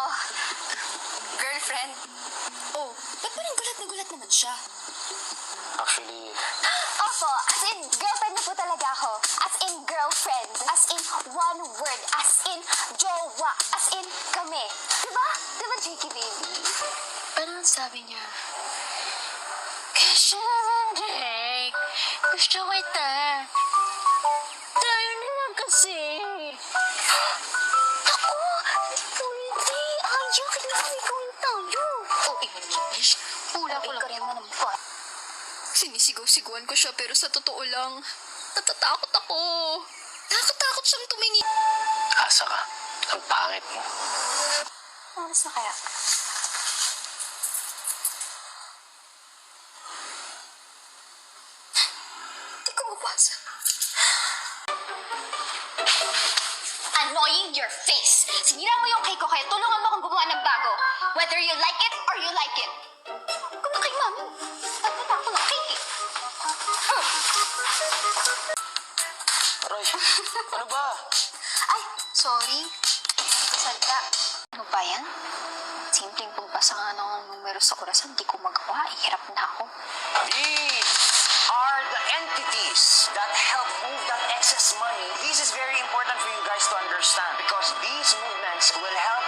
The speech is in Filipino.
ako. Girlfriend. Oh, ba't parang gulat na gulat naman siya? Actually, Opo, as in, girlfriend na po talaga ako. As in, girlfriend. As in, one word. As in, jowa. As in, kami. Diba? Diba, Jakey baby? Parang sabi niya, Kesha and Jake, gusto kita. Tayo na lang kasi. Ako? Pwede. Ayaw, kailangan gawin tayo. Oh, English. Hula ko lang. Ikaw naman po. Sinisigaw-siguan ko siya pero sa totoo lang, natatakot ako. Takot-takot siyang tumingin. asa ka. Ang pangit mo. Oras na kaya? Hindi ko mabasa. Annoying your face. Sinira mo yung cake ko, kaya tulungan mo akong gumawa ng bago. Whether you like it or you like it. Kung kay mami, nagpunta ako ng cake. Aray, ano ba? Ay, sorry. Salta. Ano ba yan? Simpleng pagbasa nga ng numero sa orasan, di ko magawa. Hirap na ako. These are the entities that help move that excess money. This is very important for you guys to understand because these movements will help